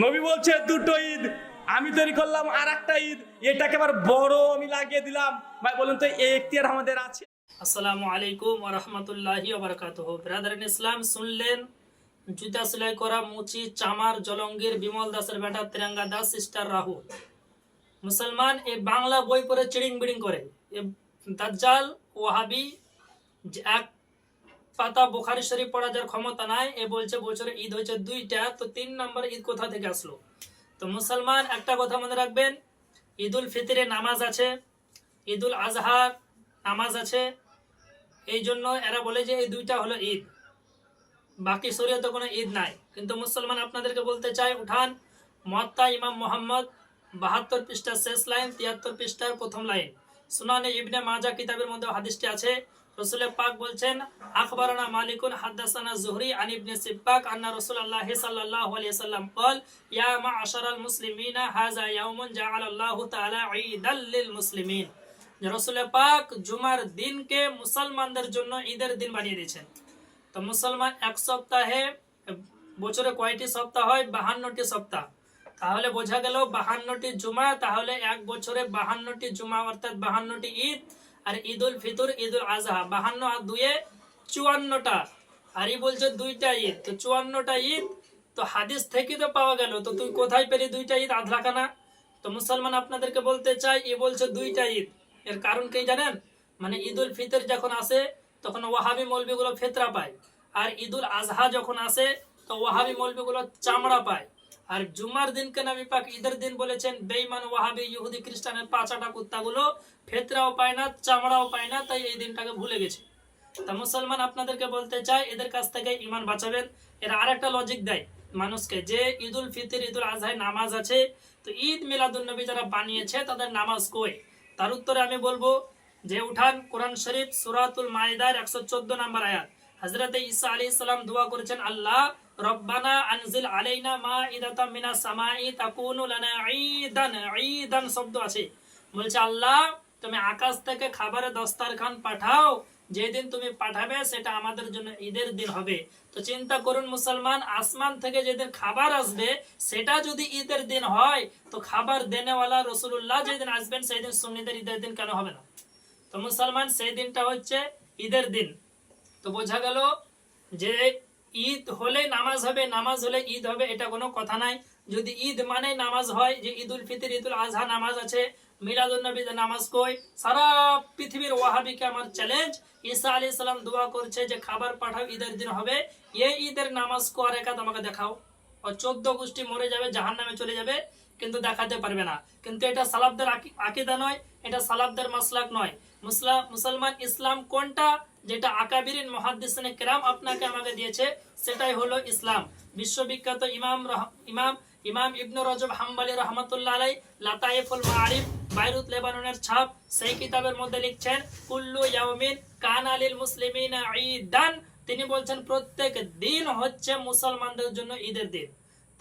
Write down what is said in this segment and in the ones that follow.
নবী বলছে দুটো ঈদ, আমি তৈরি করলাম আর একটা ঈদ, এটাকে আবার বড় আমি লাগিয়ে দিলাম। ভাই বলুন তো এই এখতিয়ার আমাদের আছে? আসসালামু আলাইকুম ওয়া রাহমাতুল্লাহি ওয়া বারাকাতুহু। ব্রাদার ইন ইসলাম, শুনলেন জুতা সেলাই করা মুচি চামার জলঙ্গির বিমল দাসের বেটা তিরঙ্গা দাস সিস্টার রাহুল মুসলমান এই বাংলা বই পড়ে চিড়িং বিড়িং করে। এ দাজ্জাল ওয়াহাবি যে এক পাতা বুখারী শরীফ পড়া যার ক্ষমতা নাই, এ বলছে বছরে ঈদ হয়েছে দুইটা, তো 3 নম্বর ঈদ কোথা থেকে আসলো? তো মুসলমান একটা কথা মনে রাখবেন, ঈদুল ফিতরে নামাজ আছে, ঈদুল আজহার নামাজ আছে। এই জন্য এরা বলে যে এই দুইটা হলো ঈদ, বাকি শরীয়তে কোনো ঈদ নাই। কিন্তু মুসলমান আপনাদেরকে বলতে চাই, উঠান মুয়াত্তা ইমাম মোহাম্মদ 72 পৃষ্ঠার শেষ লাইন, 73 পৃষ্ঠার প্রথম লাইন, সুনানে ইবনে মাজা কিতাবের মধ্যে হাদিসটি আছে। রাসূল পাক বলছেন, আখবারানা মালিকুন হাদাসানা জুহরি আন ইবনে সিব্বাক আন্না রাসূলুল্লাহ সাল্লাল্লাহু আলাইহি সাল্লাম قال ইয়া মা'আশারাল মুসলিমিনা হাযা ইয়াউমুন জাআলাল্লাহু তাআলা ঈদাল লিল মুসলিমিন। রাসূল পাক জুমার দিনকে মুসলমানদের জন্য ঈদের দিন বানিয়ে দিয়েছেন। তো মুসলমান এক সপ্তাহে, বছরে কয়টি সপ্তাহ হয়? 52টি সপ্তাহ। তাহলে বোঝা গেল 52টি জুমা, তাহলে এক বছরে 52টি জুমা অর্থাৎ 52টি ঈদ। আর ঈদুল ফিতর ঈদুল আজহা 52 আর 2 54টা, আর ই বলছে দুইটা ঈদ, তো 54টা ঈদ। তো হাদিস থেকে তো পাওয়া গেল, তো তুই কোথায় পেলি দুইটা ঈদ আধলাখানা? তো মুসলমান আপনাদেরকে বলতে চাই, এ বলছে দুইটা ঈদ, এর কারণ কি জানেন? মানে ঈদুল ফিতর যখন আসে তখন ওয়াহাবি মৌলবীগুলো ফিতরা পায়, আর ঈদুল আজহা যখন আসে তো ওয়াহাবি মৌলবীগুলো চামড়া পায়। আর জুমার দিনকে নবী পাক ঈদের দিন বলেছেন, বেঈমান ওয়াহাবি ইহুদি খ্রিস্টানের পাঁচাটা কুত্তাগুলো ফিতরাও পায় না, চামড়াও পায় না, তাই এই দিনটাকে ভুলে গেছে। তা মুসলমান আপনাদেরকে বলতে চাই, এদের কাছ থেকে ঈমান বাঁচাবেন। এরা আরেকটা লজিক দেয় মানুষকে, যে ঈদুল ফিতর ঈদুল আজহায় নামাজ আছে, তো ঈদ মিলাদুন নবী যারা বানিয়েছে তাদের নামাজ কই? তার উত্তরে আমি বলবো যে, উঠান কোরআন শরীফ সূরাতুল মাইদার 114 নম্বর আয়াত। হযরত ঈসা আলাইহিস সালাম দোয়া করেছেন, আল্লাহ রব্বানা আনজিল আলাইনা মাইদাতাম মিনাস সামাই তাকুনু লানা ঈদান। ঈদান শব্দ আছে, বলছে আল্লাহ তুমি আকাশ থেকে খাবারের দস্তরখান পাঠাও, যেদিন তুমি পাঠাবে সেটা আমাদের জন্য ঈদের দিন হবে। তো চিন্তা করুন মুসলমান, আসমান থেকে যেদিন খাবার আসবে সেটা যদি ঈদের দিন হয়, তো খাবার দেনেওয়ালা রাসূলুল্লাহ যেদিন আসবেন সেদিন সুন্নিদের ঈদের দিন কেন হবে না? তো মুসলমান সেই দিনটা হচ্ছে ঈদের দিন। তো বোঝা গেল যে ঈদ হলে নামাজ হবে, নামাজ হলে ঈদ হবে, এটা কোনো কথা নাই। যদি ঈদ মানে নামাজ হয়, যে ঈদুল ফিতর ঈদুল আজহা নামাজ আছে, মিলাদুন নবীতে নামাজ কই? সারা পৃথিবীর ওয়াহাবিকে আমার চ্যালেঞ্জ, ঈসা আলাইহিস সালাম দোয়া করছে যে খাবার পাঠাও ঈদের দিন হবে, এই ঈদের নামাজ কো আর একাত আমাকে দেখাও। ও 14 গোষ্ঠী মরে যাবে, জাহান্নামে চলে যাবে, কিন্তু দেখাতে পারবে না। কিন্তু এটা সালাফদের আকীদা নয়, এটা সালাফদের মাসলাক নয়। মুসলমান ইসলাম কোনটা? যেটা আকাবিরিন মুহাদ্দিসিনে কেরাম আপনাকে আমাকে দিয়েছে, সেটাই হলো ইসলাম। বিশ্ববিখ্যাত ইমাম ইমাম ইবনে রজব হাম্বলি রাহমাতুল্লাহ আলাইহি লাতাইফুল মাআরিফ বাইরুত লেবাননের ছাপ, সেই কিতাবের মধ্যে লিখছেন, কুল্লু ইয়াউমিন কানা লিল মুসলিমিনা ঈদান। তিনি বলছেন প্রত্যেক দিন হচ্ছে মুসলমানদের জন্য ঈদের দিন।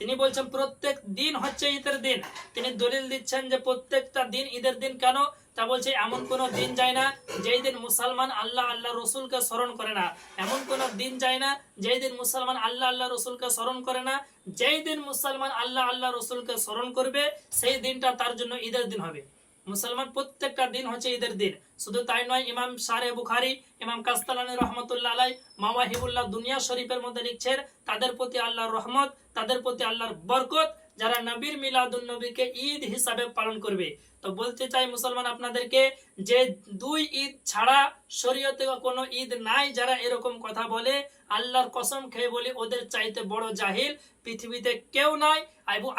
তিনি বলছেন প্রত্যেক দিন হচ্ছে ঈদের দিন। তিনি দলিল দিচ্ছেন যে প্রত্যেকটা দিন ঈদের দিন কেন? তা বলছে এমন কোন দিন যায় না যেই দিন মুসলমান আল্লাহ আল্লাহ রসুলকে স্মরণ করে না। এমন কোন দিন যায় না যেই দিন মুসলমান আল্লাহ আল্লাহ রসুলকে স্মরণ করে না। যেই দিন মুসলমান আল্লাহ আল্লাহ রসুলকে স্মরণ করবে সেই দিনটা তার জন্য ঈদের দিন হবে। মুসলমান প্রত্যেকটা দিন হচ্ছে ঈদের দিন। শুধু তাই নয়, ইমাম শারে বুখারী ইমাম কাস্তালানী রহমতুল্লাহ আলাই মাওয়াহিবুল্লাহ দুনিয়া শরীফের মধ্যে লিখছেন, তাদের প্রতি আল্লাহর রহমত, তাদের প্রতি আল্লাহর বরকত, যারা নবীর মিলাদুন নবীকে ঈদ হিসাবে পালন করবে। তো বলতে চাই মুসলমান আপনাদেরকে, যে 2 ঈদ ছাড়া শরীয়তে কোনো ঈদ নাই, যারা এরকম কথা বলে আল্লাহর কসম খেয়ে বলি ওদের চাইতে বড় জাহিল পৃথিবীতে কেউ নাই।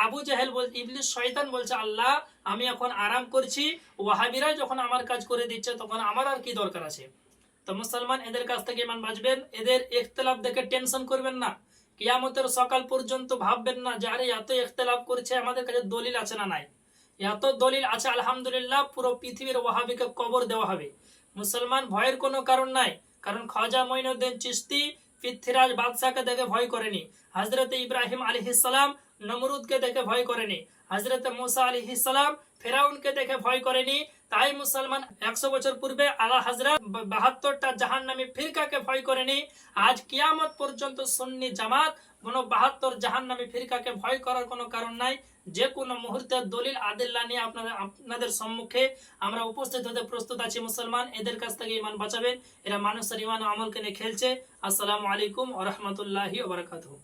আবু জাহেল বলছে, ইবলিস শয়তান বলছে, আল্লাহ আমি এখন আরাম করছি, ওয়াহাবিরা যখন আমার কাজ করে দিচ্ছে তখন আমার আর কি দরকার আছে? তো মুসলমান এদের কাছ থেকে ঈমান বাঁচবেন। এদের ইখতিলাফ দেখে টেনশন করবেন না, কিয়ামতের সকাল পর্যন্ত ভাববেন না যে আরে এত ইখতিলাফ করছে, আমাদের কাছে দলিল আছে না? নাই, এত দলিল আছে আলহামদুলিল্লাহ, পুরো পৃথিবীর ওয়াহাবিকে কবর দেওয়া হবে। মুসলমান ভয়ের কোনো কারণ নাই, কারণ খাজা মঈনুদ্দিন চিশতি পৃথ্বীরাজ বাদশাকে দেখে ভয় করেনি। হযরত ইব্রাহিম আলাইহিস সালাম নমরুদকে দেখে ভয় করেনি, হযরত মুসা আলাইহিস সালাম ফেরাউনকে দেখে ভয় করেনি। তাই মুসলমান 100 বছর পূর্বে আলা হযরত 72টা জাহান্নামী ফিরকাকে ভয় করেনি। আজ কিয়ামত পর্যন্ত সুন্নি জামাত কোনো 72 জাহান্নামী ফিরকাকে ভয় করার কোনো কারণ নাই। যে কোনো মুহূর্তে দলিল আদিল্লা নিয়ে আপনাদের সম্মুখে আমরা উপস্থিত হতে প্রস্তুত আছি। মুসলমান, এদের কাছ থেকে ঈমান বাঁচাবেন, এরা মানুষের ঈমান ও আমলকে নিয়ে খেলছে। আসসালামু আলাইকুম ওয়া রাহমাতুল্লাহি ওয়া বারাকাতুহু।